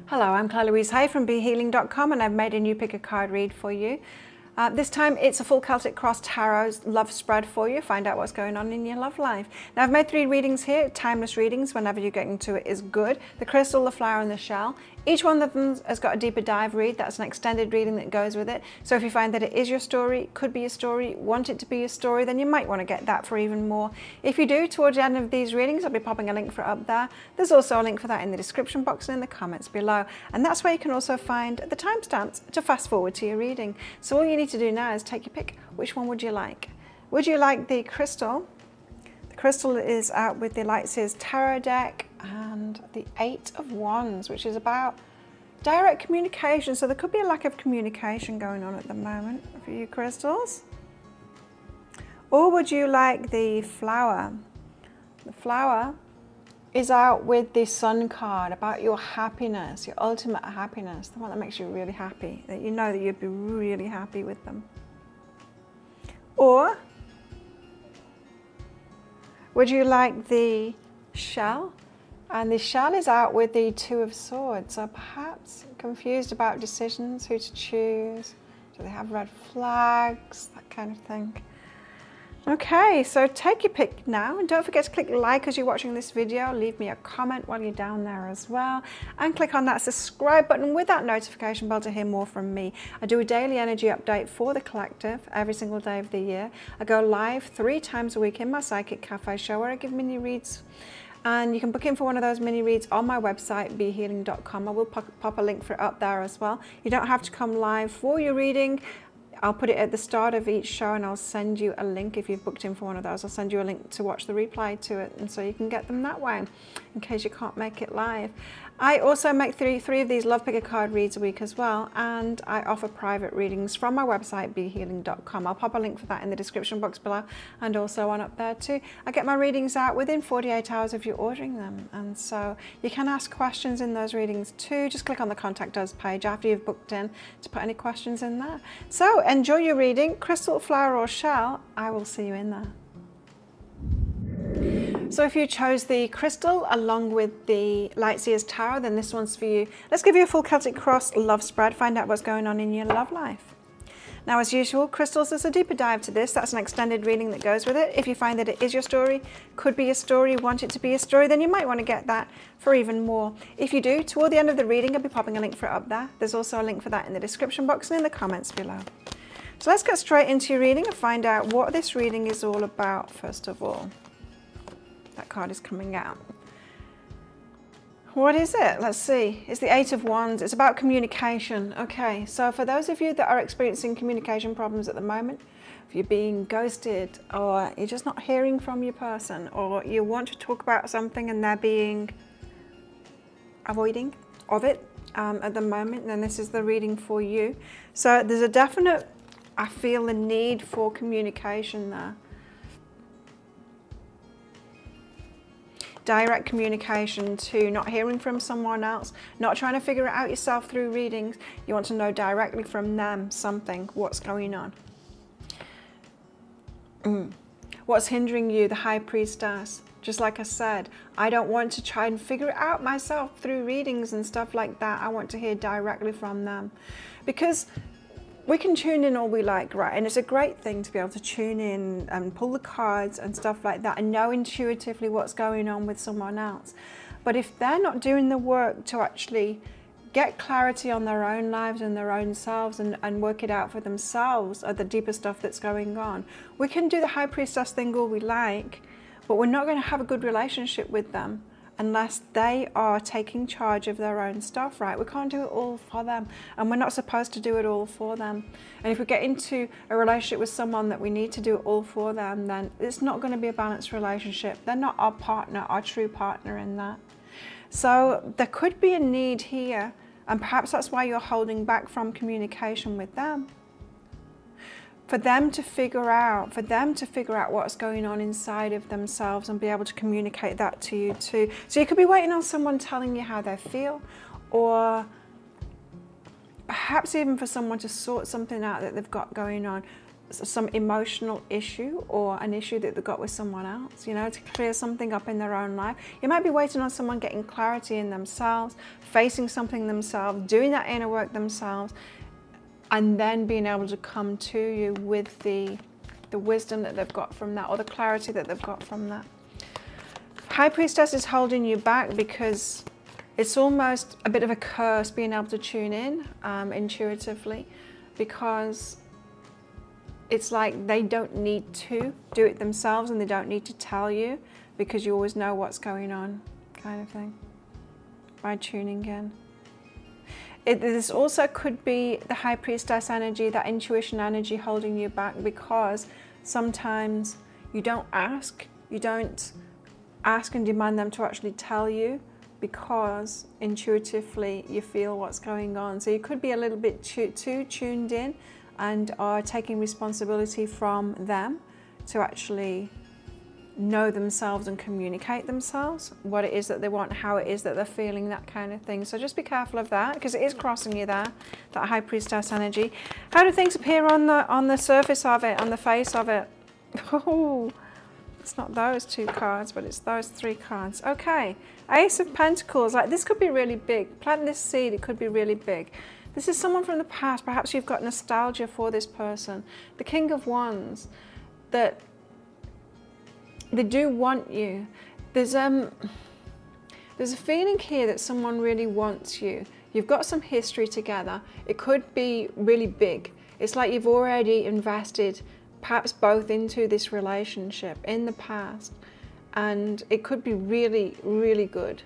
Hello, I'm Claire Louise Hay from BeHealing.com and I've made a new pick a card read for you. This time it's a full Celtic Cross Tarot love spread for you. Find out what's going on in your love life. Now I've made 3 readings here, timeless readings, whenever you get into it is good. The crystal, the flower and the shell. Each one of them has got a deeper dive read. That's an extended reading that goes with it. So if you find that it is your story, could be your story, want it to be your story, then you might want to get that for even more. If you do, towards the end of these readings, I'll be popping a link for it up there. There's also a link for that in the description box and in the comments below. And that's where you can also find the timestamps to fast forward to your reading. So all you need to do now is take your pick. Which one would you like? Would you like the crystal? The crystal is out with the Lightseers Tarot deck and the 8 of Wands, which is about direct communication. So there could be a lack of communication going on at the moment for you crystals. Or would you like the flower? The flower is out with the Sun card, about your happiness, your ultimate happiness, the one that makes you really happy, that you know that you'd be really happy with them. Or would you like the shell? And the shell is out with the 2 of Swords, so perhaps confused about decisions, who to choose, do they have red flags, that kind of thing. Okay, so take your pick now and don't forget to click like as you're watching this video. Leave me a comment while you're down there as well and click on that subscribe button with that notification bell to hear more from me. I do a daily energy update for the collective every single day of the year. I go live 3 times a week in my Psychic Cafe show where I give mini reads. And you can book in for one of those mini reads on my website, BeHealing.com. I will pop a link for it up there as well. You don't have to come live for your reading. I'll put it at the start of each show and I'll send you a link if you've booked in for one of those. I'll send you a link to watch the replay to it, and so you can get them that way in case you can't make it live. I also make three of these love pick a card reads a week as well, and I offer private readings from my website, BeHealing.com. I'll pop a link for that in the description box below and also on up there too. I get my readings out within 48 hours if you're ordering them, and so you can ask questions in those readings too. Just click on the Contact Us page after you've booked in to put any questions in there. So enjoy your reading, crystal, flower or shell. I will see you in there. So if you chose the crystal along with the Lightseers Tarot, then this one's for you. Let's give you a full Celtic Cross love spread, find out what's going on in your love life. Now, as usual, crystals, there's a deeper dive to this. That's an extended reading that goes with it. If you find that it is your story, could be your story, want it to be a story, then you might want to get that for even more. If you do, toward the end of the reading, I'll be popping a link for it up there. There's also a link for that in the description box and in the comments below. So let's get straight into your reading and find out what this reading is all about, first of all. That card is coming out. What is it? Let's see. It's the 8 of Wands. It's about communication. Okay, so for those of you that are experiencing communication problems at the moment, if you're being ghosted or you're just not hearing from your person, or you want to talk about something and they're being avoiding of it at the moment, then this is the reading for you. So there's a definite, I feel, the need for communication there. Direct communication to not hearing from someone else, not trying to figure it out yourself through readings. You want to know directly from them something, what's going on. What's hindering you, the High Priestess? Just like I said, I don't want to try and figure it out myself through readings and stuff like that. I want to hear directly from them. Because we can tune in all we like, right? And it's a great thing to be able to tune in and pull the cards and stuff like that and know intuitively what's going on with someone else. But if they're not doing the work to actually get clarity on their own lives and their own selves and work it out for themselves, or the deeper stuff that's going on, we can do the High Priestess thing all we like, but we're not going to have a good relationship with them unless they are taking charge of their own stuff, right? We can't do it all for them, and we're not supposed to do it all for them. And if we get into a relationship with someone that we need to do it all for them, then it's not going to be a balanced relationship. They're not our partner, our true partner in that. So there could be a need here, and perhaps that's why you're holding back from communication with them. For them to figure out what's going on inside of themselves and be able to communicate that to you too. So you could be waiting on someone telling you how they feel, or perhaps even for someone to sort something out that they've got going on. some emotional issue or an issue that they've got with someone else, you know, to clear something up in their own life. You might be waiting on someone getting clarity in themselves, facing something themselves, doing that inner work themselves, and then being able to come to you with the wisdom that they've got from that, or the clarity that they've got from that. High Priestess is holding you back because it's almost a bit of a curse being able to tune in intuitively, because it's like they don't need to do it themselves and they don't need to tell you, because you always know what's going on, kind of thing, by tuning in. This also could be the High Priestess energy, that intuition energy holding you back, because sometimes you don't ask and demand them to actually tell you, because intuitively you feel what's going on. So you could be a little bit too tuned in and are taking responsibility from them to actually know themselves and communicate themselves, what it is that they want, how it is that they're feeling, that kind of thing. So just be careful of that, because it is crossing you there, that High Priestess energy. How do things appear on the surface of it, on the face of it? Oh, it's not those two cards, but it's those three cards. Okay, Ace of Pentacles. Like, this could be really big. Plant this seed, it could be really big. This is someone from the past. Perhaps you've got nostalgia for this person. The King of Wands, that they do want you. There's a feeling here that someone really wants you. You've got some history together. It could be really big. It's like you've already invested perhaps both into this relationship in the past, and it could be really, really good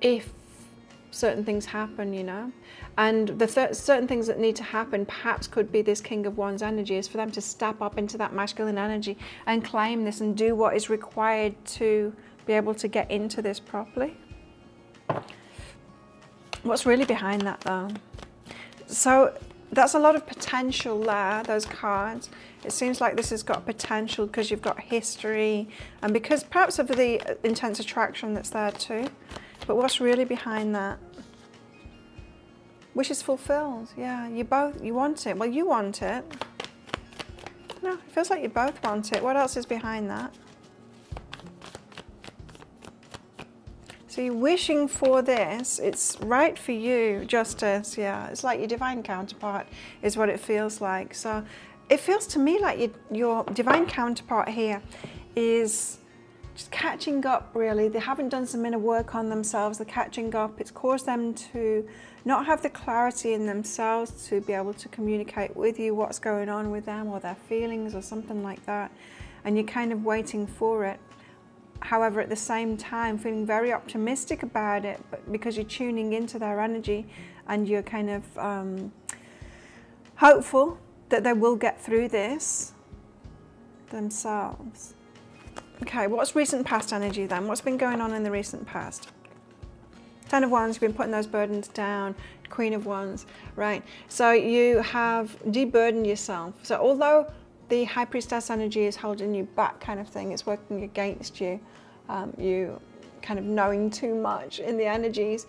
if certain things happen, you know. And the certain things that need to happen perhaps could be this King of Wands energy, is for them to step up into that masculine energy and claim this and do what is required to be able to get into this properly. What's really behind that though? So that's a lot of potential there, those cards. It seems like this has got potential because you've got history, and because perhaps of the intense attraction that's there too. But what's really behind that? Wishes fulfilled. Yeah, you want it. Well, you want it. No, it feels like you both want it. What else is behind that? So you're wishing for this. It's right for you, Justice. Yeah, it's like your divine counterpart is what it feels like. So it feels to me like your divine counterpart here is just catching up, really. They haven't done some inner work on themselves. They're catching up. It's caused them to not have the clarity in themselves to be able to communicate with you what's going on with them, or their feelings, or something like that. And you're kind of waiting for it. However, at the same time, feeling very optimistic about it, but because you're tuning into their energy, and you're kind of hopeful that they will get through this themselves. Okay, what's recent past energy then? What's been going on in the recent past? Ten of Wands, you've been putting those burdens down. Queen of Wands, right? So you have deburdened yourself. So although the High Priestess energy is holding you back, kind of thing, it's working against you, you kind of knowing too much in the energies,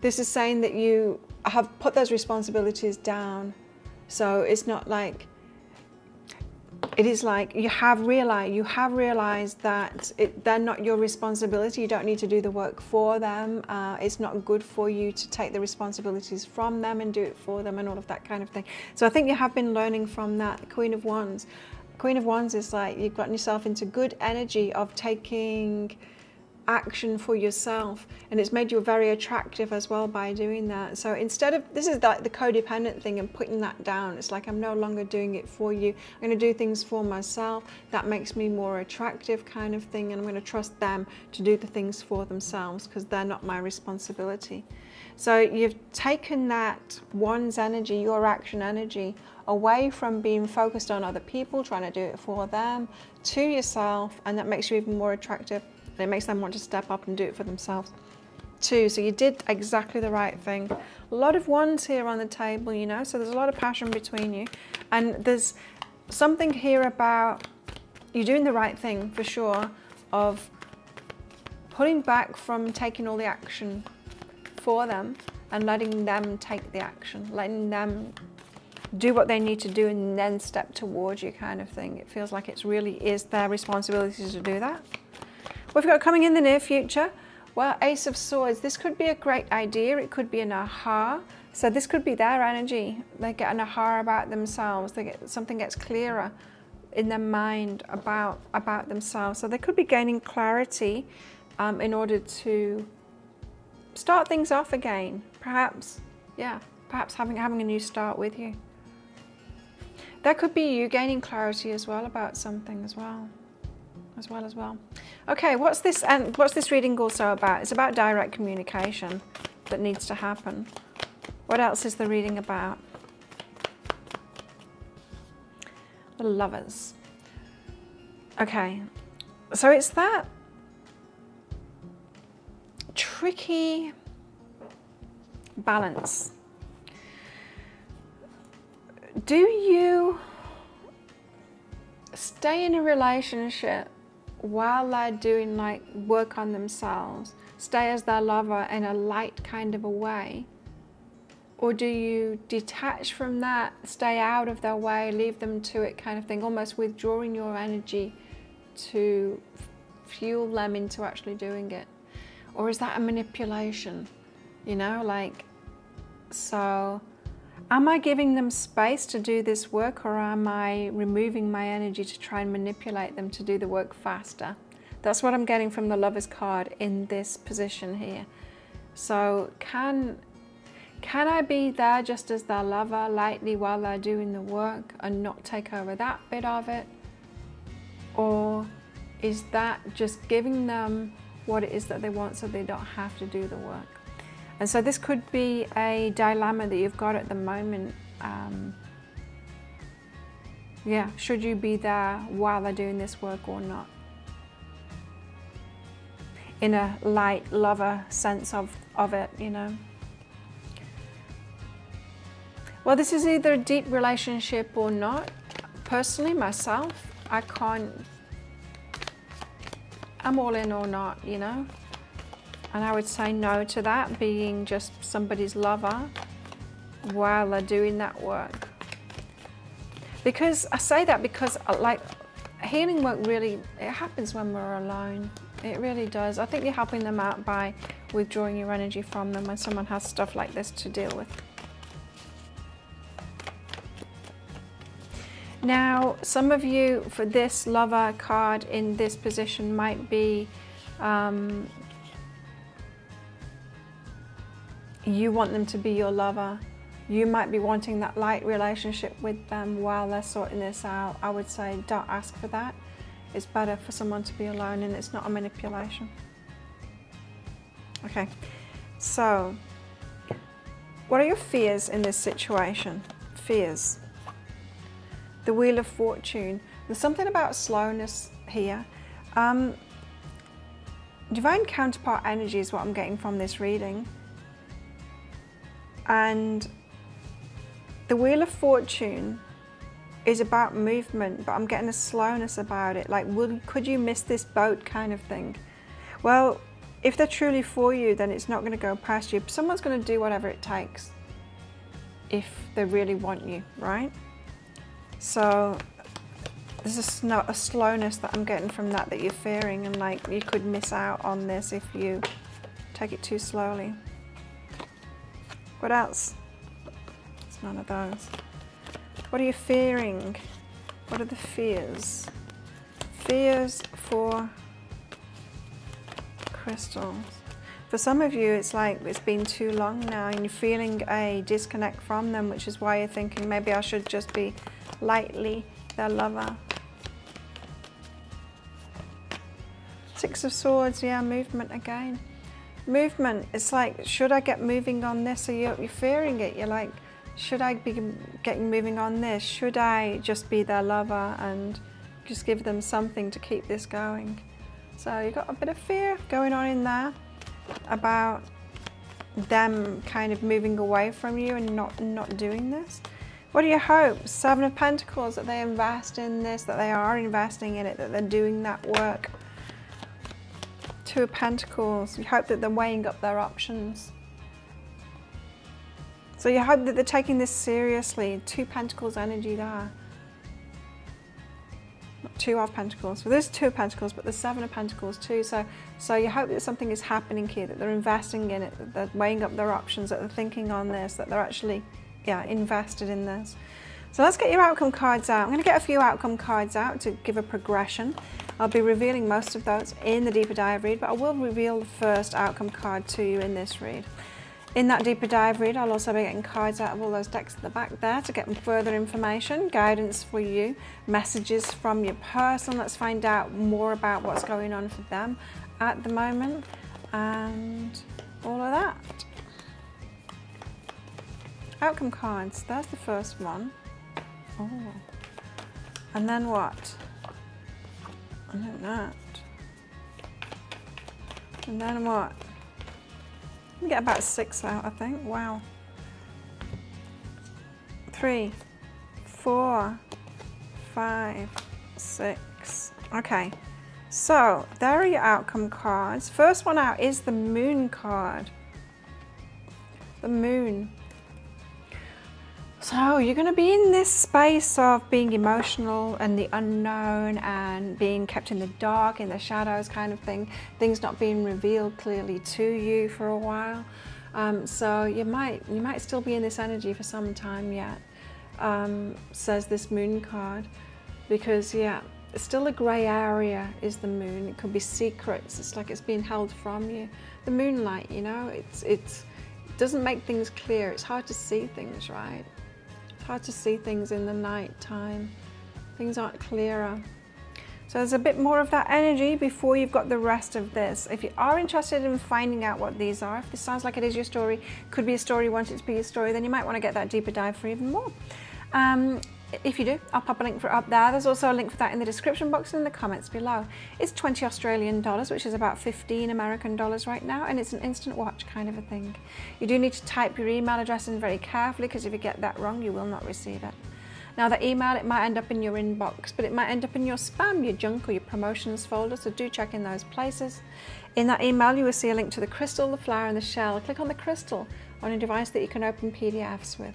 this is saying that you have put those responsibilities down. So it's not like, it is like you have realized that they're not your responsibility. You don't need to do the work for them. It's not good for you to take the responsibilities from them and do it for them and all of that kind of thing. So I think you have been learning from that. Queen of Wands. Queen of Wands is like you've gotten yourself into good energy of taking action for yourself, and it's made you very attractive as well by doing that. So instead of, this is like the codependent thing and putting that down, it's like I'm no longer doing it for you, I'm going to do things for myself, that makes me more attractive, kind of thing, and I'm going to trust them to do the things for themselves because they're not my responsibility. So you've taken that Wands energy, your action energy, away from being focused on other people, trying to do it for them, to yourself, and that makes you even more attractive. It makes them want to step up and do it for themselves too. So you did exactly the right thing. A lot of Wands here on the table, you know, so there's a lot of passion between you. And there's something here about you doing the right thing, for sure, of pulling back from taking all the action for them and letting them take the action, letting them do what they need to do and then step towards you kind of thing. It feels like it really is their responsibility to do that. We've got coming in the near future, well, Ace of Swords. This could be a great idea. It could be an aha. So this could be their energy. They get an aha about themselves. Something gets clearer in their mind about themselves. So they could be gaining clarity in order to start things off again. Perhaps, yeah, perhaps having a new start with you. That could be you gaining clarity as well about something as well. Okay, what's this reading also about? It's about direct communication that needs to happen. What else is the reading about? The Lovers. Okay, so it's that tricky balance. Do you stay in a relationship while they're doing like work on themselves, stay as their lover in a light kind of a way? Or do you detach from that, stay out of their way, leave them to it kind of thing, almost withdrawing your energy to fuel them into actually doing it? Or is that a manipulation? You know, like, so am I giving them space to do this work, or am I removing my energy to try and manipulate them to do the work faster? That's what I'm getting from the Lovers card in this position here. So can I be there just as their lover lightly while they're doing the work and not take over that bit of it? Or is that just giving them what it is that they want so they don't have to do the work? And so this could be a dilemma that you've got at the moment. Yeah, should you be there while they're doing this work or not? In a light lover sense of it, you know. Well, this is either a deep relationship or not. Personally, myself, I'm all in or not, you know. And I would say no to that, being just somebody's lover while they're doing that work. Because I say that because like healing work really, it happens when we're alone. It really does. I think you're helping them out by withdrawing your energy from them when someone has stuff like this to deal with. Now, some of you, for this lover card in this position, might be you want them to be your lover. You might be wanting that light relationship with them while they're sorting this out. I would say don't ask for that. It's better for someone to be alone, and it's not a manipulation. Okay, so what are your fears in this situation? Fears. The Wheel of Fortune. There's something about slowness here. Divine counterpart energy is what I'm getting from this reading. And the Wheel of Fortune is about movement, but I'm getting a slowness about it. Like, could you miss this boat kind of thing? Well, if they're truly for you, then it's not going to go past you. Someone's going to do whatever it takes if they really want you, right? So there's a slowness that I'm getting from that you're fearing, and like you could miss out on this if you take it too slowly. What else? It's none of those. What are you fearing? What are the fears? Fears for crystals. For some of you, it's like it's been too long now and you're feeling a disconnect from them, which is why you're thinking maybe I should just be lightly their lover. Six of Swords, yeah, movement again. Movement, it's like, should I get moving on this? So you're fearing it. You're like, should I be getting moving on this? Should I just be their lover and just give them something to keep this going? So you've got a bit of fear going on in there about them kind of moving away from you and not doing this. What are your hopes? Seven of Pentacles, that they invest in this, that they are investing in it, that they're doing that work. Two of Pentacles, you hope that they're weighing up their options. So you hope that they're taking this seriously. 2 Pentacles energy there. Not 2 of Pentacles. Well, there's 2 of Pentacles, but there's 7 of Pentacles too. So you hope that something is happening here, that they're investing in it, that they're weighing up their options, that they're thinking on this, that they're actually, yeah, invested in this. So let's get your outcome cards out. I'm going to get a few outcome cards out to give a progression. I'll be revealing most of those in the deeper dive read, but I will reveal the first outcome card to you in this read. In that deeper dive read, I'll also be getting cards out of all those decks at the back there to get further information, guidance for you, messages from your person. Let's find out more about what's going on for them at the moment and all of that. Outcome cards, there's the first one. Oh. And then what? And then that. And then what? We get about 6 out, I think. Wow. 3, 4, 5, 6. Okay. So there are your outcome cards. First one out is the Moon card. The Moon. So you're going to be in this space of being emotional and the unknown and being kept in the dark, in the shadows kind of thing. Things not being revealed clearly to you for a while. So you might still be in this energy for some time yet, says this Moon card. Because, yeah, it's still a grey area is the Moon. It could be secrets. It's like it's being held from you. The moonlight, you know, it doesn't make things clear. It's hard to see things, right? Hard to see things in the night time. Things aren't clearer. So there's a bit more of that energy before you've got the rest of this. If you are interested in finding out what these are, if this sounds like it is your story, could be a story, want it to be your story, then you might want to get that deeper dive for even more. If you do, I'll pop a link for it up there. There's also a link for that in the description box and in the comments below. It's 20 Australian dollars, which is about 15 American dollars right now, and it's an instant watch kind of a thing. You do need to type your email address in very carefully, because if you get that wrong, you will not receive it. Now the email, it might end up in your inbox, but it might end up in your spam, your junk, or your promotions folder, so do check in those places. In that email, you will see a link to the crystal, the flower, and the shell. Click on the crystal on a device that you can open PDFs with.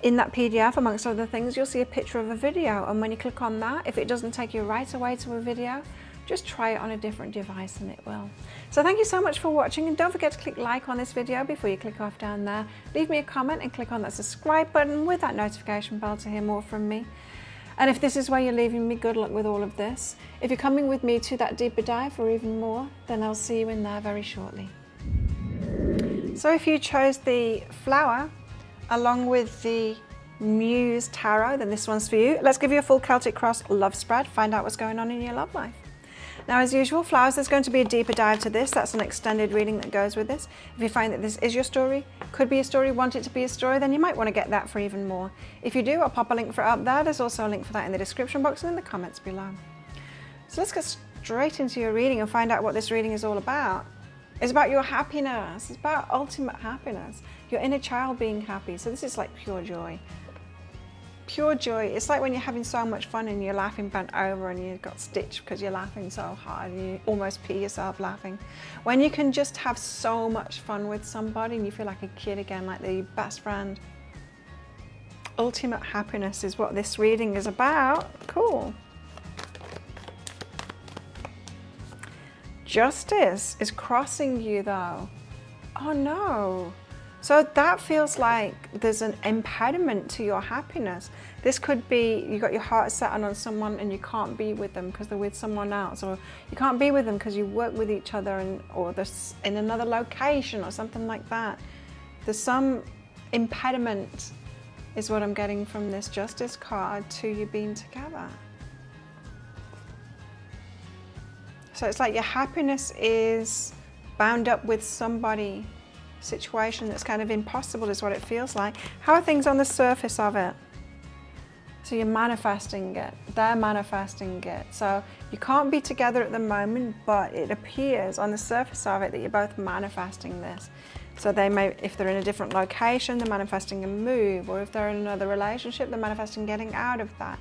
In that PDF, amongst other things, you'll see a picture of a video, and when you click on that, if it doesn't take you right away to a video, just try it on a different device and it will. So thank you so much for watching, and don't forget to click like on this video before you click off down there. Leave me a comment and click on that subscribe button with that notification bell to hear more from me. And if this is where you're leaving me, good luck with all of this. If you're coming with me to that deeper dive or even more, then I'll see you in there very shortly. So if you chose the flower along with the Muse Tarot, then this one's for you. Let's give you a full Celtic Cross love spread, find out what's going on in your love life. Now, as usual, flowers, there's going to be a deeper dive to this. That's an extended reading that goes with this. If you find that this is your story, could be a story, want it to be a story, then you might want to get that for even more. If you do, I'll pop a link for it up there. There's also a link for that in the description box and in the comments below. So let's get straight into your reading and find out what this reading is all about. It's about your happiness. It's about ultimate happiness. Your inner child being happy. So this is like pure joy. Pure joy. It's like when you're having so much fun and you're laughing bent over and you've got stitched because you're laughing so hard and you almost pee yourself laughing. When you can just have so much fun with somebody and you feel like a kid again, like the best friend. Ultimate happiness is what this reading is about. Cool. Justice is crossing you though. Oh no. So that feels like there's an impediment to your happiness. This could be you got your heart set on someone and you can't be with them because they're with someone else, or you can't be with them because you work with each other or they're in another location or something like that. There's some impediment is what I'm getting from this Justice card to you being together. So it's like your happiness is bound up with somebody, situation that's kind of impossible is what it feels like. How are things on the surface of it? So you're manifesting it, they're manifesting it. So you can't be together at the moment, but it appears on the surface of it that you're both manifesting this. So they may, if they're in a different location, they're manifesting a move, or if they're in another relationship, they're manifesting getting out of that,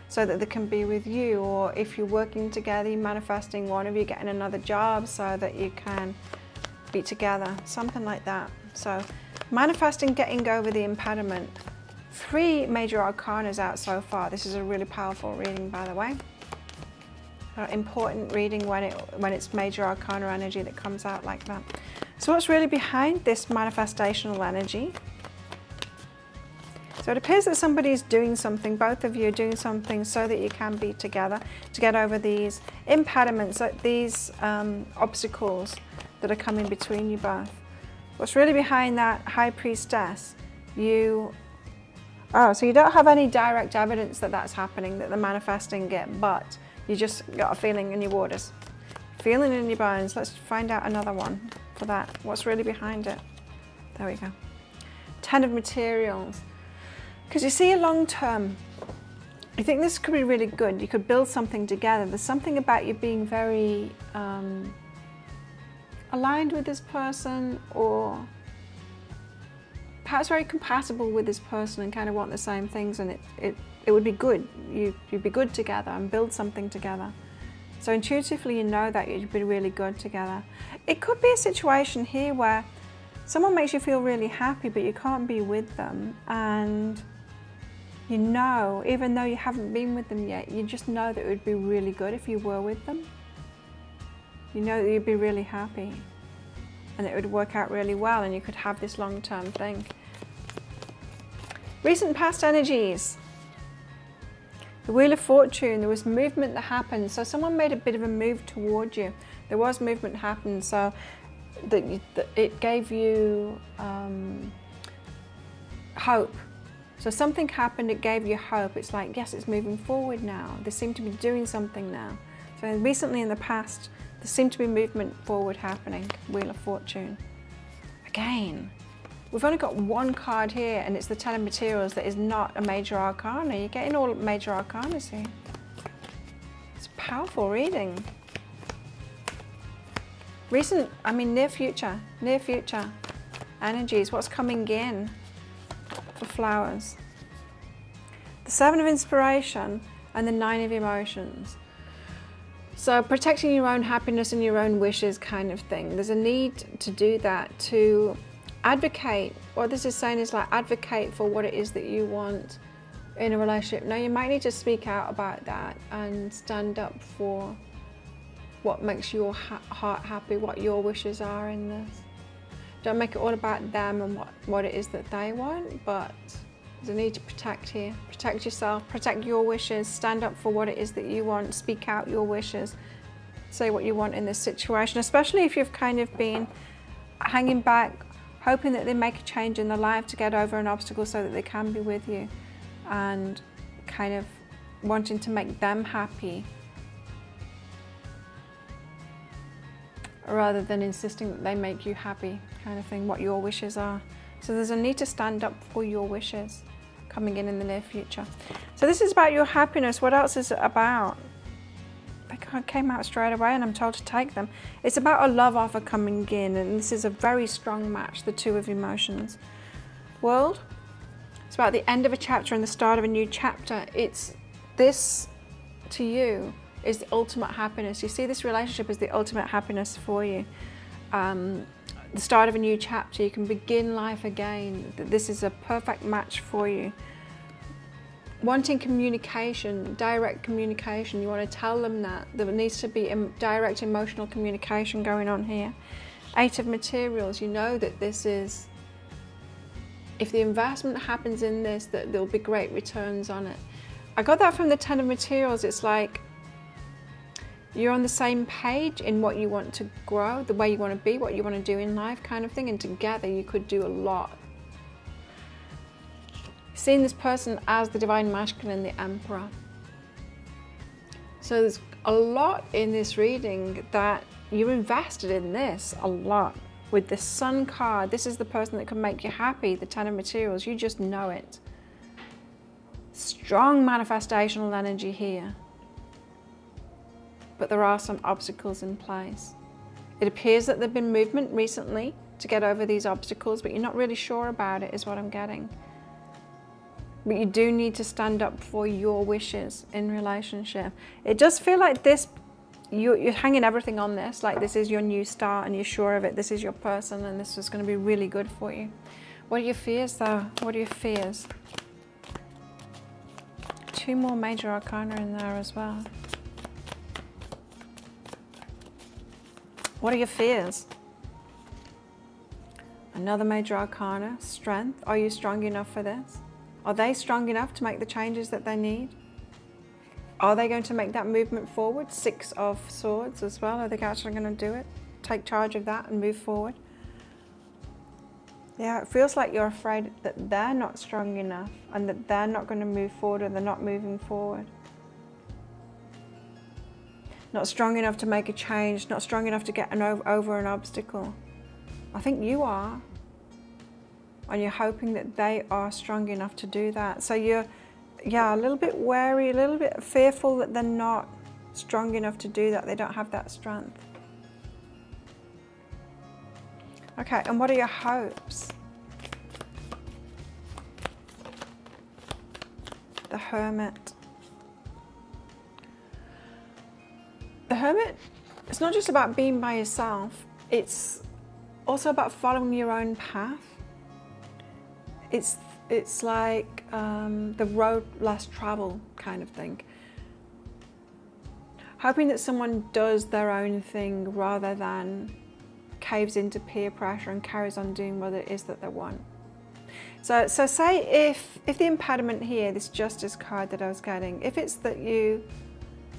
so that they can be with you. Or if you're working together, you're manifesting one of you getting another job so that you can be together, something like that. So Manifesting getting over the impediment. 3 major arcanas out so far. This is a really powerful reading, by the way. Important reading when it's major arcana energy that comes out like that. So what's really behind this manifestational energy? So it appears that somebody's doing something, both of you are doing something so that you can be together to get over these impediments, these obstacles that are coming between you both. What's really behind that High Priestess? So you don't have any direct evidence that that's happening, that they're manifesting it, but you just got a feeling in your waters, feeling in your bones. Let's find out another one for that. What's really behind it? There we go. 10 of Materials. Because you see a long term, you think this could be really good. You could build something together. There's something about you being very aligned with this person, or perhaps very compatible with this person and kind of want the same things, and it would be good. You'd be good together and build something together. So intuitively you know that you'd be really good together. It could be a situation here where someone makes you feel really happy but you can't be with them, and you know, even though you haven't been with them yet, you just know that it would be really good if you were with them. You know that you'd be really happy and it would work out really well and you could have this long-term thing. Recent past energies. The Wheel of Fortune, there was movement that happened. So someone made a bit of a move toward you. There was movement happened, so that it gave you hope. So something happened, it gave you hope. It's like, yes, it's moving forward now. They seem to be doing something now. So recently in the past, there seemed to be movement forward happening. Wheel of Fortune. Again, we've only got one card here, and it's the 10 of Materials that is not a major arcana. You're getting all major arcanas here. It's a powerful reading. Near future energies. What's coming in for flowers? The 7 of Inspiration and the 9 of Emotions. So protecting your own happiness and your own wishes kind of thing. There's a need to do that, to advocate. What this is saying is like advocate for what it is that you want in a relationship. Now you might need to speak out about that and stand up for what makes your heart happy, what your wishes are in this. Don't make it all about them and what it is that they want, but there's a need to protect here. Protect yourself, protect your wishes, stand up for what it is that you want, speak out your wishes, say what you want in this situation, especially if you've kind of been hanging back, hoping that they make a change in their life to get over an obstacle so that they can be with you, and kind of wanting to make them happy rather than insisting that they make you happy, kind of thing, what your wishes are. So there's a need to stand up for your wishes coming in the near future. So this is about your happiness. What else is it about? They came out straight away and I'm told to take them. It's about a love offer coming in, and this is a very strong match, the 2 of Emotions. World, it's about the end of a chapter and the start of a new chapter. It's this to you is the ultimate happiness. You see this relationship as the ultimate happiness for you. The start of a new chapter, you can begin life again. This is a perfect match for you. Wanting communication, direct communication, you want to tell them that. There needs to be direct emotional communication going on here. 8 of Materials, you know that this is, if the investment happens in this, that there'll be great returns on it. I got that from the 10 of Materials. It's like you're on the same page in what you want to grow, the way you want to be, what you want to do in life kind of thing, and together you could do a lot. Seeing this person as the Divine Masculine, the Emperor. So there's a lot in this reading that you're invested in this, a lot. With the Sun card, this is the person that can make you happy, the 10 of Materials, you just know it. Strong manifestational energy here. But there are some obstacles in place. It appears that there's been movement recently to get over these obstacles, but you're not really sure about it, is what I'm getting. But you do need to stand up for your wishes in relationship. It does feel like this, you're hanging everything on this, like this is your new start and you're sure of it, this is your person and this is going to be really good for you. What are your fears though? What are your fears? 2 more major arcana in there as well. What are your fears? Another major arcana, strength. Are you strong enough for this? Are they strong enough to make the changes that they need? Are they going to make that movement forward? 6 of Swords as well. Are they actually going to do it? Take charge of that and move forward? Yeah, it feels like you're afraid that they're not strong enough and that they're not going to move forward, or they're not moving forward. Not strong enough to make a change, not strong enough to get over an obstacle. I think you are. And you're hoping that they are strong enough to do that. So you're, yeah, a little bit wary, a little bit fearful that they're not strong enough to do that. They don't have that strength. Okay, and what are your hopes? The Hermit. The Hermit, it's not just about being by yourself. It's also about following your own path. It's like the road less traveled kind of thing. Hoping that someone does their own thing rather than caves into peer pressure and carries on doing what it is that they want. So say if the impediment here, this Justice card that I was getting, if it's that you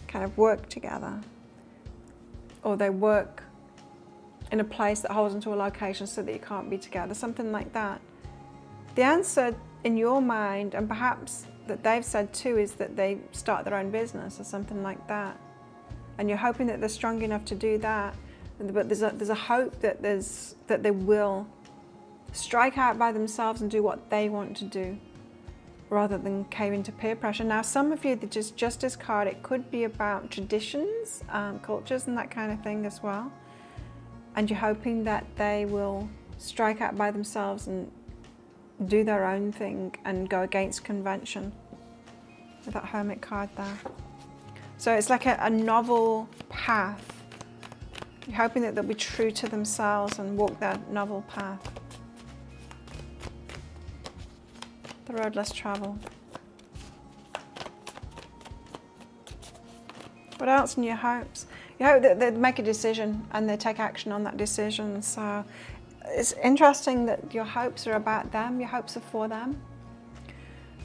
kind of work together, or they work in a place that holds into a location so that you can't be together, something like that. The answer in your mind, and perhaps that they've said too, is that they start their own business or something like that. And you're hoping that they're strong enough to do that, but there's a hope that they will strike out by themselves and do what they want to do, rather than cave into peer pressure. Now, some of you, the Justice card, it could be about traditions, cultures and that kind of thing as well. And you're hoping that they will strike out by themselves and do their own thing and go against convention with that Hermit card there. So it's like a novel path. You're hoping that they'll be true to themselves and walk that novel path. The road less traveled. What else in your hopes? You hope that they make a decision and they take action on that decision. So it's interesting that your hopes are about them, your hopes are for them.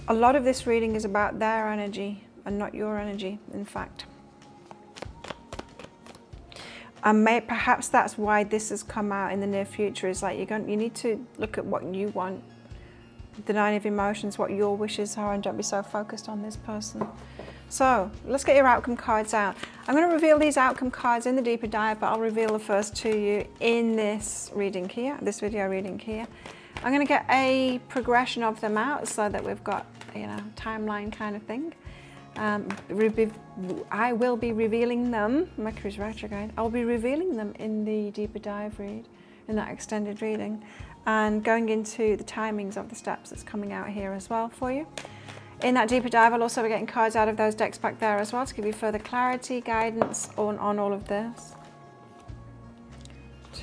A lot of this reading is about their energy and not your energy, in fact. And perhaps that's why this has come out in the near future, is like you need to look at what you want, the 9 of emotions, what your wishes are, and don't be so focused on this person. So let's get your outcome cards out. I'm going to reveal these outcome cards in the deeper dive, but I'll reveal the first to you in this reading here, this video reading here. I'm going to get a progression of them out so that we've got, you know, timeline kind of thing. I will be revealing them, Mercury's retrograde, I'll be revealing them in the deeper dive read, in that extended reading, and going into the timings of the steps that's coming out here as well for you. In that deeper dive, I'll also be getting cards out of those decks back there as well to give you further clarity, guidance on all of this.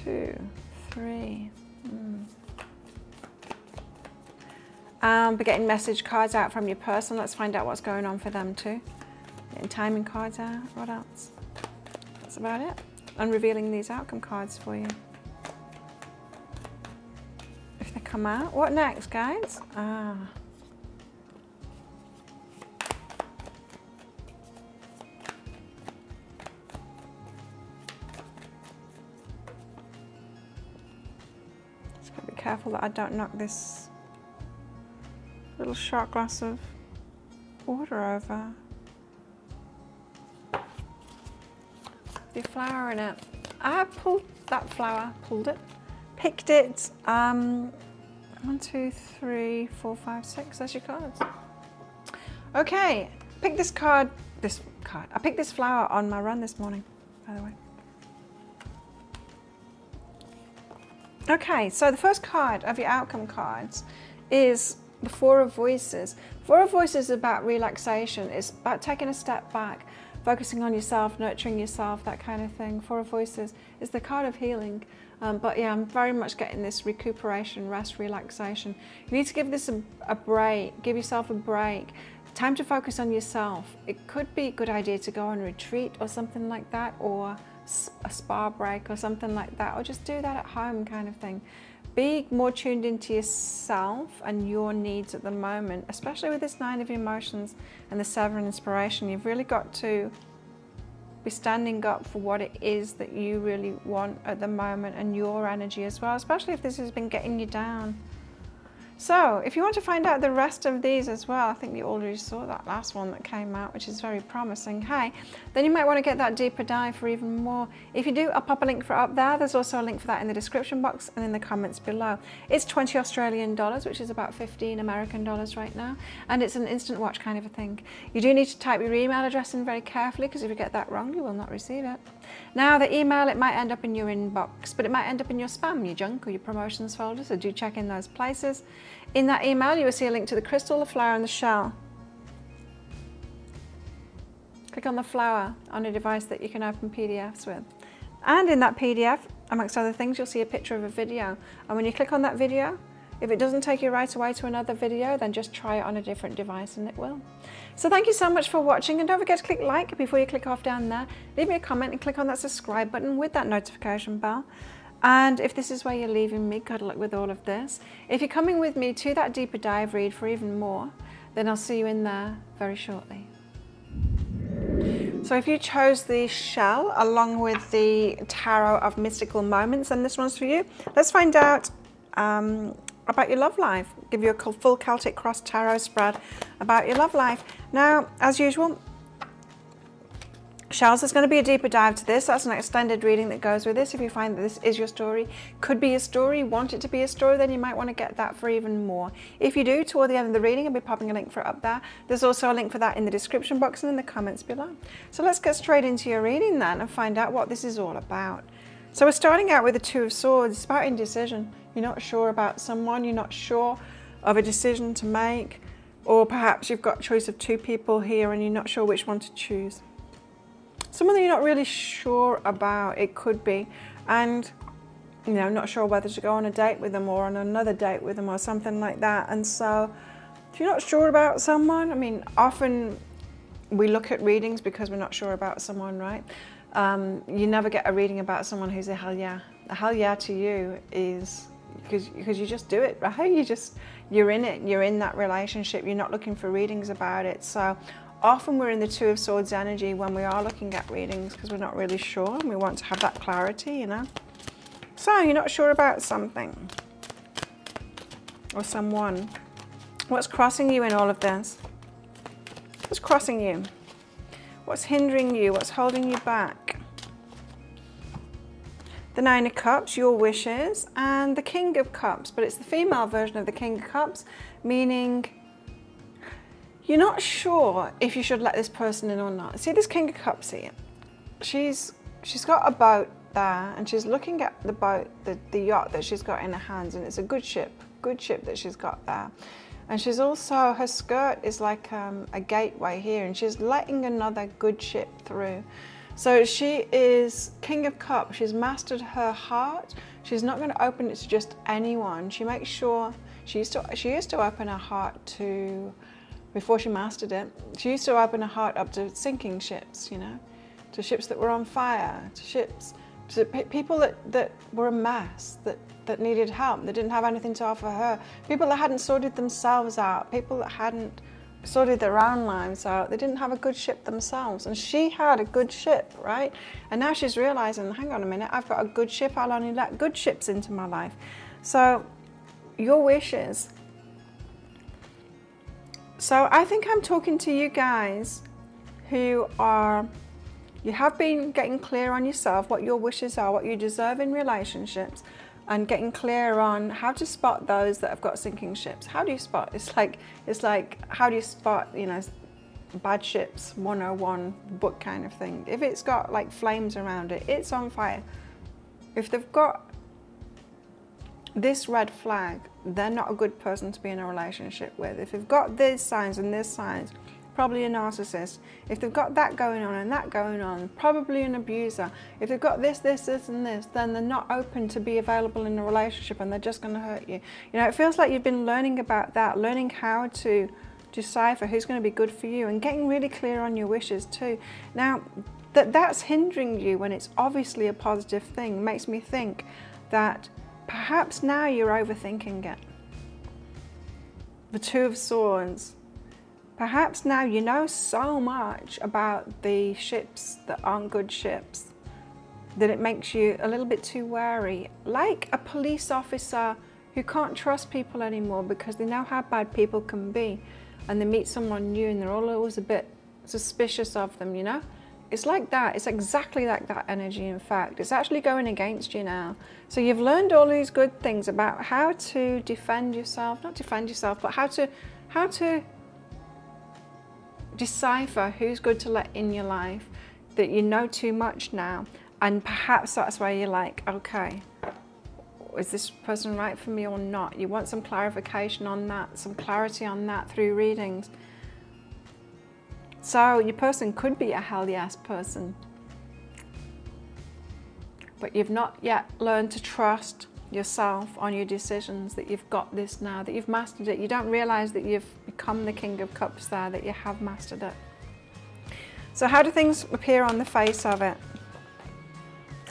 2, 3. We're getting message cards out from your person. Let's find out what's going on for them too. Getting timing cards out. What else? That's about it. I'm revealing these outcome cards for you. If they come out. What next, guys? Just gotta be careful that I don't knock this little shot glass of water over. The flower in it. I pulled that flower, picked it. 1, 2, 3, 4, 5, 6. That's your cards. Okay, pick this card. I picked this flower on my run this morning, by the way. Okay, so the first card of your outcome cards is the 4 of Voices. 4 of Voices is about relaxation. It's about taking a step back, focusing on yourself, nurturing yourself, that kind of thing. 4 of Voices is the card of healing. But yeah, I'm very much getting this recuperation, rest, relaxation. You need to give this a break, give yourself a break. Time to focus on yourself. It could be a good idea to go on a retreat or something like that, or a spa break or something like that, or just do that at home kind of thing. Be more tuned into yourself and your needs at the moment, especially with this 9 of emotions and the 7 of inspiration. You've really got to be standing up for what it is that you really want at the moment, and your energy as well, especially if this has been getting you down. So if you want to find out the rest of these as well, I think you already saw that last one that came out, which is very promising. Hey, then you might want to get that deeper dive for even more. If you do, I'll pop a link for it up there. There's also a link for that in the description box and in the comments below. It's 20 Australian dollars, which is about 15 American dollars right now. And it's an instant watch kind of a thing. You do need to type your email address in very carefully, because if you get that wrong, you will not receive it. Now, the email, it might end up in your inbox, but it might end up in your spam, your junk, or your promotions folder, so do check in those places. In that email, you will see a link to the crystal, the flower, and the shell. Click on the flower on a device that you can open PDFs with. And in that PDF, amongst other things, you'll see a picture of a video. And when you click on that video, if it doesn't take you right away to another video, then just try it on a different device and it will. So thank you so much for watching, and don't forget to click like before you click off down there. Leave me a comment and click on that subscribe button with that notification bell. And if this is where you're leaving me, good luck with all of this. If you're coming with me to that deeper dive read for even more, then I'll see you in there very shortly. So if you chose the shell along with the Tarot of Mystical Moments, then this one's for you. Let's find out about your love life. Give you a full Celtic Cross Tarot spread about your love life. Now, as usual, shells, there's going to be a deeper dive to this. That's an extended reading that goes with this. If you find that this is your story, could be a story, want it to be a story, then you might want to get that for even more. If you do, toward the end of the reading, I'll be popping a link for it up there. There's also a link for that in the description box and in the comments below. So let's get straight into your reading then and find out what this is all about. So we're starting out with the 2 of Swords. It's about indecision. You're not sure about someone, you're not sure of a decision to make, or perhaps you've got a choice of 2 people here and you're not sure which one to choose. Someone that you're not really sure about, it could be, and you know, not sure whether to go on a date with them or on another date with them or something like that. And so if you're not sure about someone, I mean, often we look at readings because we're not sure about someone, right? You never get a reading about someone who's a hell yeah. A hell yeah to you is because you just do it, right? You're in it, you're in that relationship, you're not looking for readings about it. So often we're in the 2 of Swords energy when we are looking at readings because we're not really sure and we want to have that clarity, you know. So you're not sure about something or someone. What's crossing you in all of this? What's crossing you? What's hindering you? What's holding you back? The 9 of Cups, your wishes, and the King of Cups, but it's the female version of the King of Cups, meaning you're not sure if you should let this person in or not. See this King of Cups here? She's got a boat there, and she's looking at the boat, the yacht that she's got in her hands, and it's a good ship that she's got there. And she's also, her skirt is like a gateway here, and she's letting another good ship through. So she is King of Cups. She's mastered her heart. She's not going to open it to just anyone. She makes sure, she used to open her heart to, before she mastered it, she used to open her heart up to sinking ships, you know, to ships that were on fire, to ships, to people that were a mess, that needed help, that didn't have anything to offer her, people that hadn't sorted themselves out, people that hadn't sorted their own lives out, they didn't have a good ship themselves. And she had a good ship, right? And now she's realizing, hang on a minute, I've got a good ship, I'll only let good ships into my life. So your wishes. So I think I'm talking to you guys who are, you have been getting clear on yourself, what your wishes are, what you deserve in relationships, and getting clear on how to spot those that have got sinking ships. How do you spot? It's like how do you spot, you know, bad ships 101 book kind of thing. If it's got like flames around it, it's on fire. If they've got this red flag, they're not a good person to be in a relationship with. If they've got these signs and these signs, probably a narcissist. If they've got that going on and that going on, probably an abuser. If they've got this, this, this, and this, then they're not open to be available in a relationship, and they're just going to hurt you. You know, it feels like you've been learning about that, learning how to decipher who's going to be good for you, and getting really clear on your wishes too. Now, that's hindering you when it's obviously a positive thing. It makes me think that perhaps now you're overthinking it. The Two of Swords. Perhaps now you know so much about the ships that aren't good ships that it makes you a little bit too wary. Like a police officer who can't trust people anymore because they know how bad people can be, and they meet someone new and they're always a bit suspicious of them, you know? It's like that. It's exactly like that energy, in fact. It's actually going against you now. So you've learned all these good things about how to defend yourself, not defend yourself, but how to decipher who's good to let in your life, that you know too much now. And perhaps that's where you're like, okay, is this person right for me or not? You want some clarification on that, some clarity on that through readings. So your person could be a hell yes person, but you've not yet learned to trust yourself on your decisions, that you've got this now, that you've mastered it. You don't realize that you've become the King of Cups there, that you have mastered it. So how do things appear on the face of it?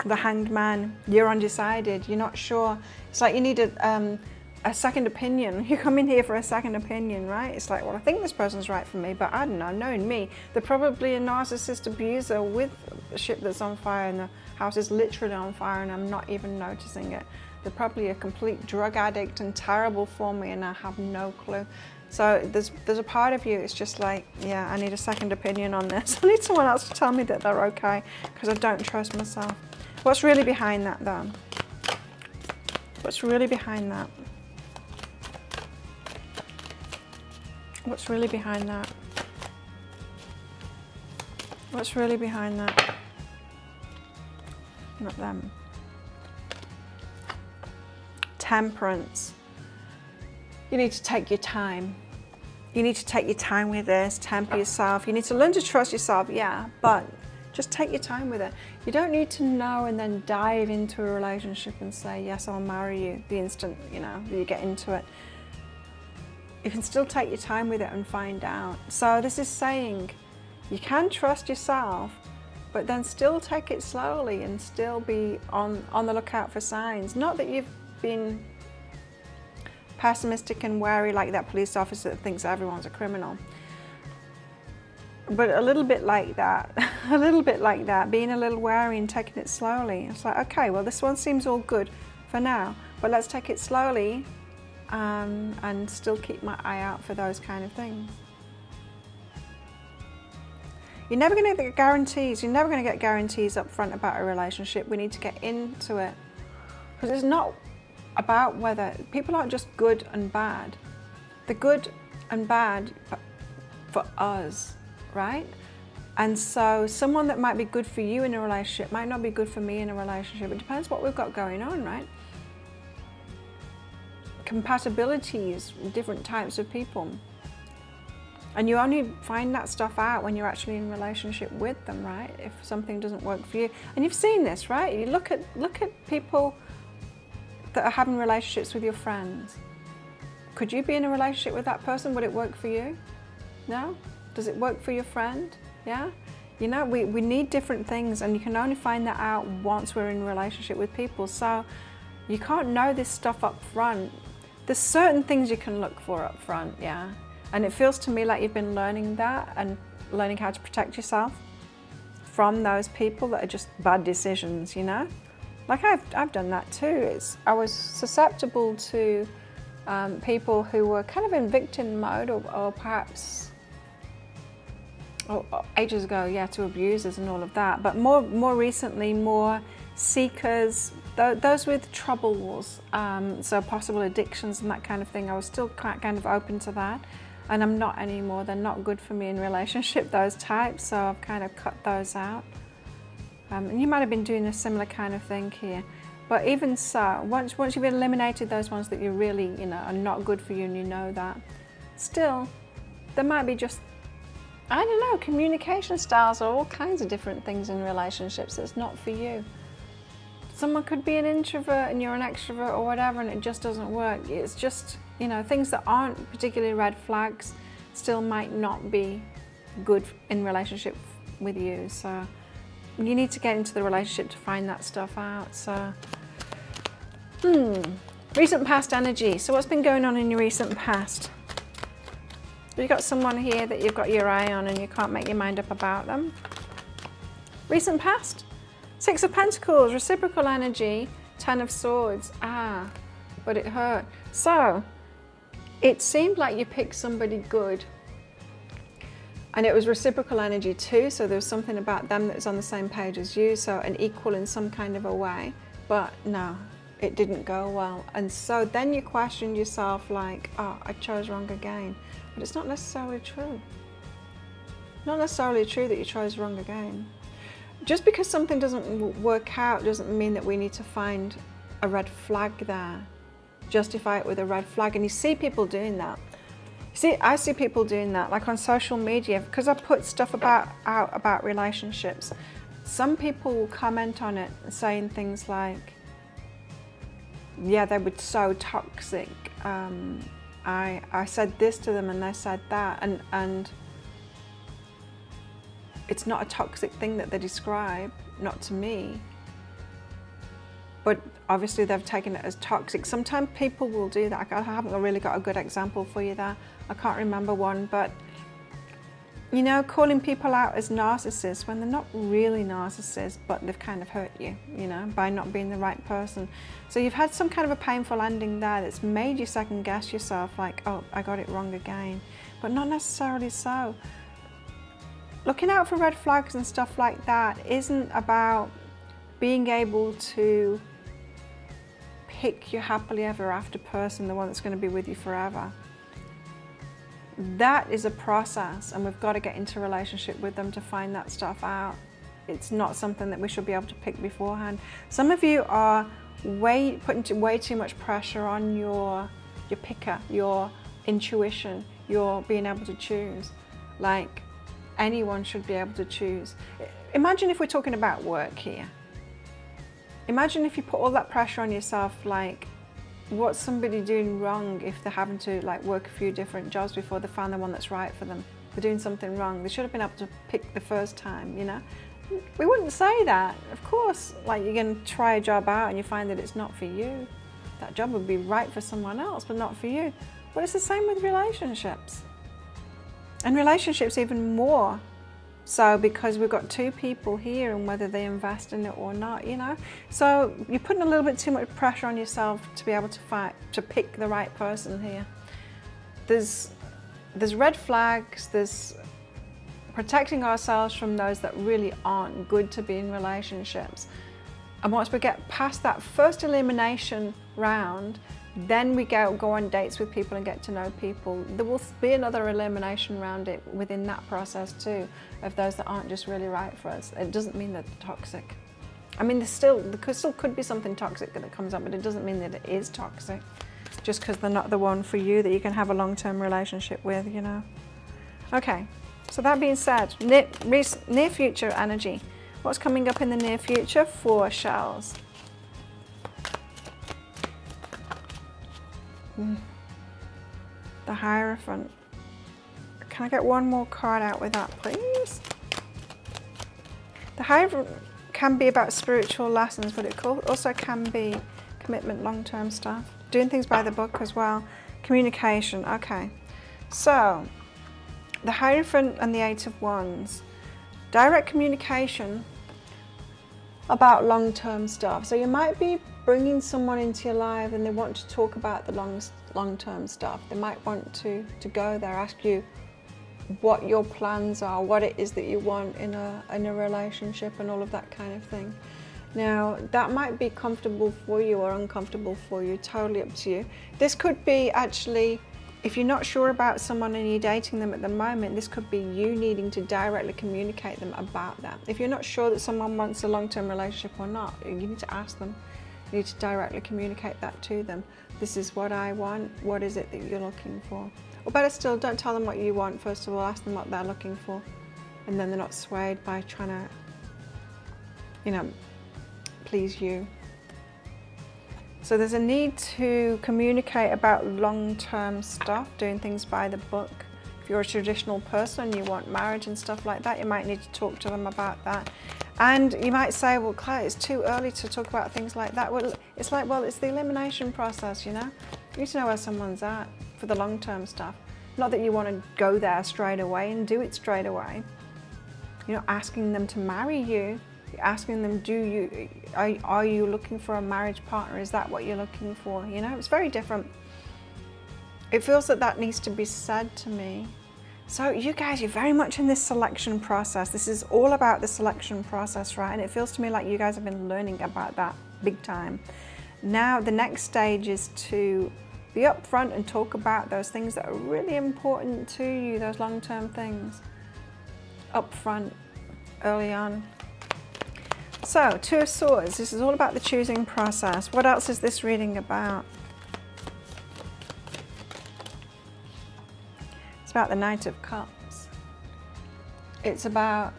The Hanged Man. You're undecided. You're not sure. It's like you need a second opinion. You come in here for a second opinion, right? It's like, well, I think this person's right for me, but I don't know, knowing me, they're probably a narcissist abuser with a ship that's on fire and the house is literally on fire and I'm not even noticing it. They're probably a complete drug addict and terrible for me and I have no clue. So there's a part of you, it's just like, yeah, I need a second opinion on this. I need someone else to tell me that they're okay, because I don't trust myself. What's really behind that though? What's really behind that? What's really behind that? What's really behind that? Not them. Temperance. You need to take your time. You need to take your time with this, temper yourself. You need to learn to trust yourself, yeah, but just take your time with it. You don't need to know and then dive into a relationship and say, yes, I'll marry you the instant, you know, you get into it. You can still take your time with it and find out. So this is saying you can trust yourself, but then still take it slowly and still be on the lookout for signs. Not that you've been pessimistic and wary like that police officer that thinks everyone's a criminal, but a little bit like that, a little bit like that, being a little wary and taking it slowly. It's like, okay, well, this one seems all good for now, but let's take it slowly and still keep my eye out for those kind of things. You're never going to get guarantees. You're never going to get guarantees up front about a relationship. We need to get into it, because it's not about whether people aren't just good and bad. They're good and bad for us, right? And so someone that might be good for you in a relationship might not be good for me in a relationship. It depends what we've got going on, right? Compatibilities with different types of people. And you only find that stuff out when you're actually in a relationship with them, right? If something doesn't work for you. And you've seen this, right? You look at people that are having relationships with your friends. Could you be in a relationship with that person? Would it work for you? No? Does it work for your friend? Yeah? You know, we need different things, and you can only find that out once we're in a relationship with people. So you can't know this stuff up front. There's certain things you can look for up front, yeah? And it feels to me like you've been learning that and learning how to protect yourself from those people that are just bad decisions, you know? Like I've done that too. I was susceptible to people who were kind of in victim mode, or perhaps ages ago, yeah, to abusers and all of that. But more recently, more seekers, those with troubles, so possible addictions and that kind of thing. I was still kind of open to that, and I'm not anymore. They're not good for me in relationship, those types. So I've kind of cut those out. And you might have been doing a similar kind of thing here. But even so, once you've eliminated those ones that you really, you know, are not good for you, and you know that, still, there might be just I don't know, communication styles are all kinds of different things in relationships. It's not for you. Someone could be an introvert and you're an extrovert or whatever, and it just doesn't work. It's just, you know, things that aren't particularly red flags still might not be good in relationship with you. So you need to get into the relationship to find that stuff out. So, recent past energy. So what's been going on in your recent past? You've got someone here that you've got your eye on and you can't make your mind up about them. Recent past. 6 of Pentacles, reciprocal energy, 10 of Swords. Ah, but it hurt. So, it seemed like you picked somebody good. And it was reciprocal energy too, so there was something about them that was on the same page as you, so an equal in some kind of a way. But no, it didn't go well. And so then you questioned yourself like, oh, I chose wrong again. But it's not necessarily true. Not necessarily true that you chose wrong again. Just because something doesn't work out doesn't mean that we need to find a red flag there. Justify it with a red flag. And you see people doing that. See, I see people doing that, like on social media, because I put stuff out about relationships. Some people will comment on it saying things like, yeah, they were so toxic. I said this to them and they said that. And it's not a toxic thing that they describe, not to me. But obviously they've taken it as toxic. Sometimes people will do that. I haven't really got a good example for you there. I can't remember one, but you know, calling people out as narcissists when they're not really narcissists, but they've kind of hurt you, you know, by not being the right person. So you've had some kind of a painful ending there that's made you second guess yourself, like, oh, I got it wrong again. But not necessarily so. Looking out for red flags and stuff like that isn't about being able to pick your happily ever after person, the one that's going to be with you forever. That is a process, and we've got to get into a relationship with them to find that stuff out. It's not something that we should be able to pick beforehand. Some of you are putting way too much pressure on your picker, your intuition, your being able to choose. Like, anyone should be able to choose. Imagine if we're talking about work here. Imagine if you put all that pressure on yourself, like, what's somebody doing wrong if they're having to like work a few different jobs before they find the one that's right for them? They're doing something wrong. They should have been able to pick the first time, you know? We wouldn't say that. Of course, like, you're going to try a job out and you find that it's not for you. That job would be right for someone else, but not for you. But it's the same with relationships. And relationships even more so, because we've got two people here and whether they invest in it or not, you know. So you're putting a little bit too much pressure on yourself to be able to pick the right person here. There's red flags, there's protecting ourselves from those that really aren't good to be in relationships. And once we get past that first elimination round, then we go on dates with people and get to know people. There will be another elimination round within that process too, of those that aren't just really right for us. It doesn't mean that they're toxic. I mean, there still could be something toxic that comes up, but it doesn't mean that it is toxic, just because they're not the one for you that you can have a long-term relationship with, you know. Okay, so that being said, near future energy. What's coming up in the near future for shells? The Hierophant. Can I get one more card out with that, please? The Hierophant can be about spiritual lessons, but it also can be commitment, long-term stuff. Doing things by the book as well. Communication, okay. So, the Hierophant and the Eight of Wands. Direct communication about long-term stuff. So you might be bringing someone into your life and they want to talk about the long-term stuff. They might want to go there, ask you what your plans are, what it is that you want in a relationship and all of that kind of thing. Now, that might be comfortable for you or uncomfortable for you, totally up to you. This could be actually, if you're not sure about someone and you're dating them at the moment, this could be you needing to directly communicate them about that. If you're not sure that someone wants a long-term relationship or not, you need to ask them. You need to directly communicate that to them. This is what I want. What is it that you're looking for? Or better still, don't tell them what you want. First of all, ask them what they're looking for. And then they're not swayed by trying to, you know, please you. So there's a need to communicate about long-term stuff, doing things by the book. If you're a traditional person and you want marriage and stuff like that, you might need to talk to them about that. And you might say, well, Claire, it's too early to talk about things like that. Well, it's like, well, it's the elimination process, you know? You need to know where someone's at for the long-term stuff. Not that you want to go there straight away and do it straight away. You're not asking them to marry you. You're asking them, are you looking for a marriage partner? Is that what you're looking for? You know, it's very different. It feels that that needs to be said to me. So you guys, you're very much in this selection process. This is all about the selection process, right? And it feels to me like you guys have been learning about that big time. Now the next stage is to be upfront and talk about those things that are really important to you, those long-term things, upfront, early on. So, Two of Swords, this is all about the choosing process. What else is this reading about? It's about the Knight of Cups. It's about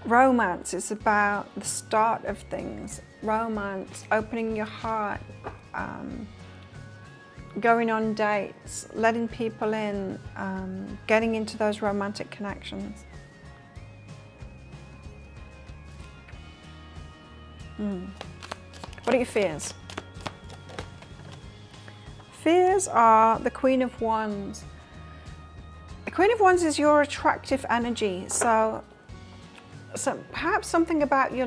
romance. It's about the start of things. Romance, opening your heart, going on dates, letting people in, getting into those romantic connections. What are your fears? Fears are the Queen of Wands. The Queen of Wands is your attractive energy. So perhaps something about your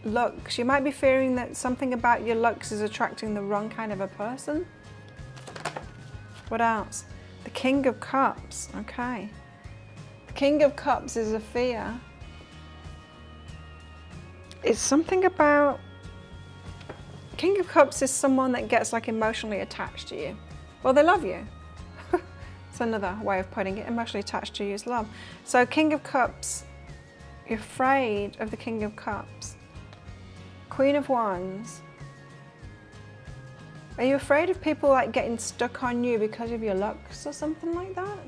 looks. You might be fearing that something about your looks is attracting the wrong kind of a person. What else? The King of Cups. Okay. The King of Cups is a fear. It's something about, King of Cups is someone that gets like emotionally attached to you. Well, they love you. It's another way of putting it. Emotionally attached to you is love. So King of Cups, you're afraid of the King of Cups. Queen of Wands. Are you afraid of people like getting stuck on you because of your looks or something like that?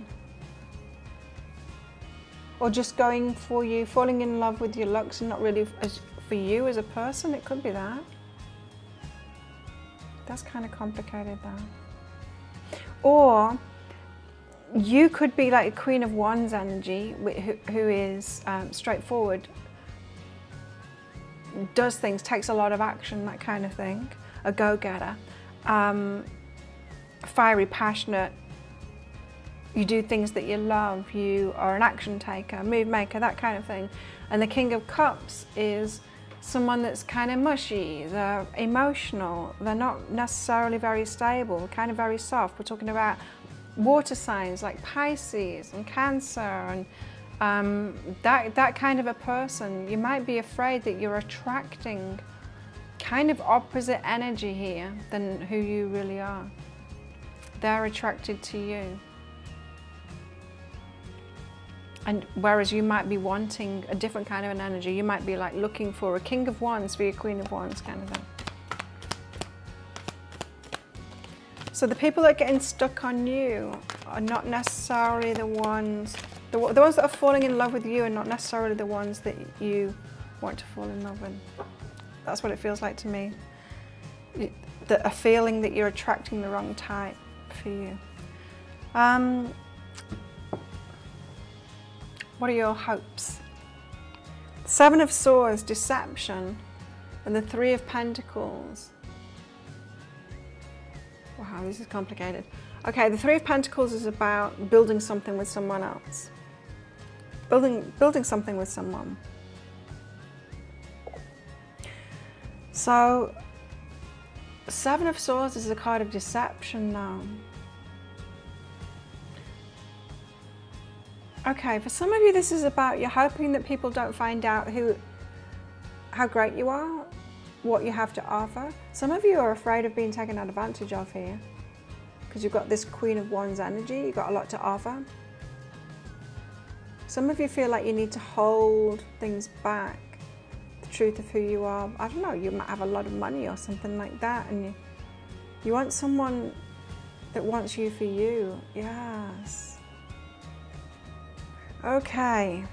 Or just going for you, falling in love with your looks and not really for you as a person? It could be that. That's kind of complicated though. Or you could be like a Queen of Wands energy who is straightforward, does things, takes a lot of action, that kind of thing, a go-getter, fiery, passionate. You do things that you love, you are an action taker, move maker, that kind of thing. And the King of Cups is someone that's kind of mushy, they're emotional, they're not necessarily very stable, kind of very soft. We're talking about water signs like Pisces and Cancer and that kind of a person. You might be afraid that you're attracting kind of opposite energy here than who you really are. They're attracted to you. And whereas you might be wanting a different kind of an energy, you might be like looking for a King of Wands for your Queen of Wands kind of thing. So the people that are getting stuck on you are not necessarily the ones that are falling in love with you are not necessarily the ones that you want to fall in love with. That's what it feels like to me. A feeling that you're attracting the wrong type for you. What are your hopes? Seven of Swords, deception, and the Three of Pentacles. Wow, this is complicated. Okay, the Three of Pentacles is about building something with someone else. Building something with someone. So, Seven of Swords is a card of deception now. Okay, for some of you this is about you're hoping that people don't find out how great you are, what you have to offer. Some of you are afraid of being taken advantage of here because you've got this Queen of Wands energy, you've got a lot to offer. Some of you feel like you need to hold things back to truth of who you are. I don't know, you might have a lot of money or something like that, and you want someone that wants you for you. Yes. Okay.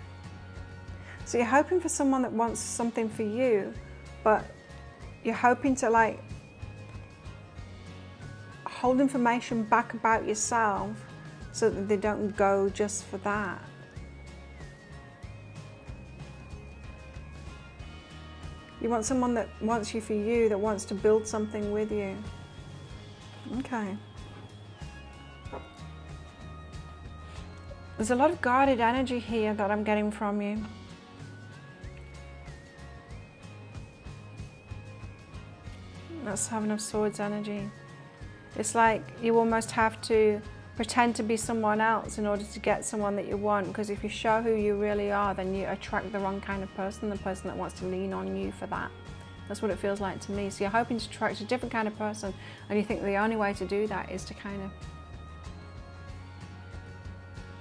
So you're hoping for someone that wants something for you, but you're hoping to like hold information back about yourself so that they don't go just for that. You want someone that wants you for you, that wants to build something with you. Okay. There's a lot of guarded energy here that I'm getting from you. That's Seven of Swords energy. It's like you almost have to pretend to be someone else in order to get someone that you want, because if you show who you really are, then you attract the wrong kind of person, the person that wants to lean on you for that. That's what it feels like to me. So you're hoping to attract a different kind of person, and you think the only way to do that is to kind of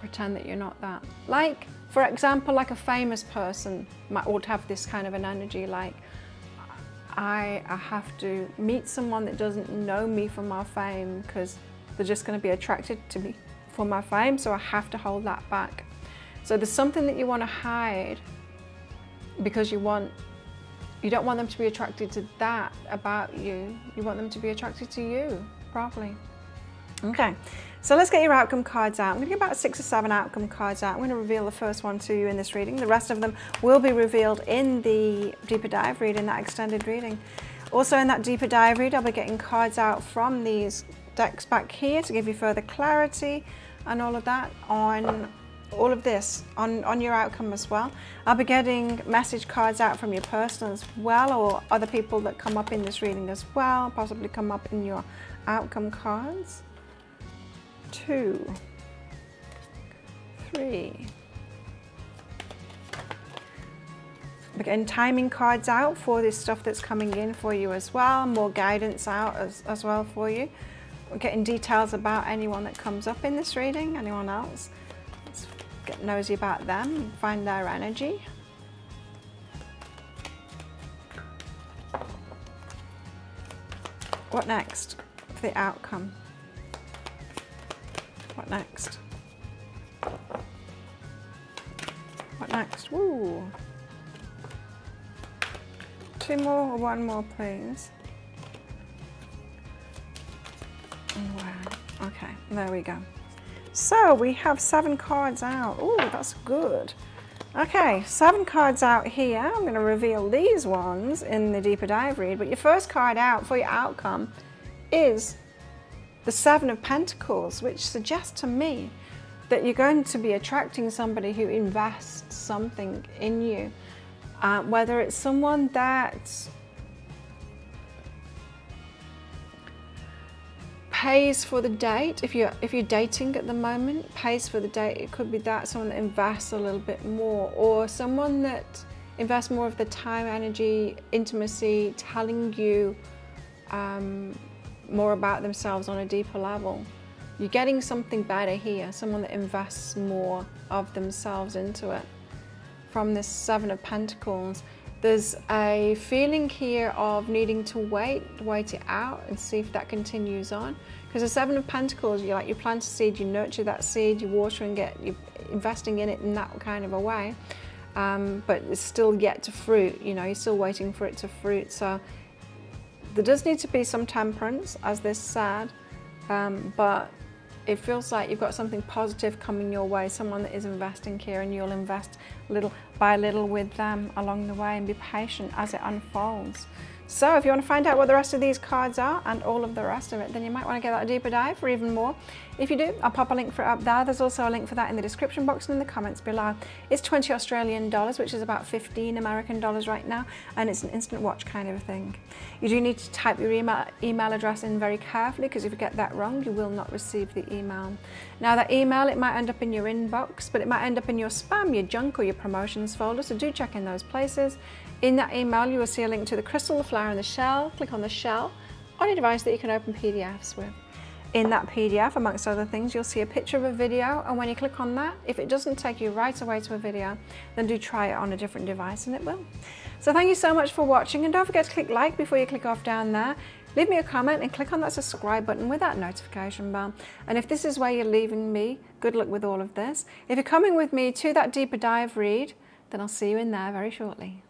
pretend that you're not that. Like, for example, like a famous person would have this kind of an energy, like, I have to meet someone that doesn't know me for my fame, because they're just going to be attracted to me for my fame, so I have to hold that back. So there's something that you want to hide because you don't want them to be attracted to that about you. You want them to be attracted to you, probably. Okay, so let's get your outcome cards out. I'm going to get about 6 or 7 outcome cards out. I'm going to reveal the first one to you in this reading. The rest of them will be revealed in the deeper dive read, in that extended reading. Also in that deeper dive read, I'll be getting cards out from these decks back here to give you further clarity and all of that on all of this, on your outcome as well. I'll be getting message cards out from your person as well, or other people that come up in this reading as well, possibly come up in your outcome cards. 2, 3. We're getting timing cards out for this stuff that's coming in for you as well, more guidance out as well for you. We're getting details about anyone that comes up in this reading, anyone else. Let's get nosy about them and find their energy. What next for the outcome? What next? What next? Woo! 2 more or 1 more, please. Wow. Okay, there we go. So we have 7 cards out. Oh, that's good. Okay, 7 cards out here. I'm going to reveal these ones in the deeper dive read, but your first card out for your outcome is the 7 of Pentacles, which suggests to me that you're going to be attracting somebody who invests something in you. Whether it's someone that pays for the date, if you're dating at the moment, pays for the date. It could be that someone that invests a little bit more, or someone that invests more of the time, energy, intimacy, telling you more about themselves on a deeper level. You're getting something better here, someone that invests more of themselves into it. From this 7 of Pentacles, there's a feeling here of needing to wait it out and see if that continues on. Because the 7 of Pentacles, you plant a seed, you nurture that seed, you water and you're investing in it in that kind of a way. But it's still yet to fruit, you're still waiting for it to fruit. So there does need to be some temperance, as this said, but it feels like you've got something positive coming your way, someone that is investing here, and you'll invest little by little with them along the way and be patient as it unfolds. So if you want to find out what the rest of these cards are and all of the rest of it, then you might want to get that deeper dive for even more. If you do, I'll pop a link for it up there. There's also a link for that in the description box and in the comments below. It's 20 Australian dollars, which is about 15 American dollars right now, and it's an instant watch kind of a thing. You do need to type your email address in very carefully, because if you get that wrong, you will not receive the email. Now that email, it might end up in your inbox, but it might end up in your spam, your junk, or your promotions folder, so do check in those places. In that email, you will see a link to the crystal, the flower, and the shell. Click on the shell on your device that you can open PDFs with. In that PDF, amongst other things, you'll see a picture of a video, and when you click on that, if it doesn't take you right away to a video, then do try it on a different device and it will. So thank you so much for watching, and don't forget to click like before you click off down there. Leave me a comment and click on that subscribe button with that notification bell. And if this is where you're leaving me, good luck with all of this. If you're coming with me to that deeper dive read, then I'll see you in there very shortly.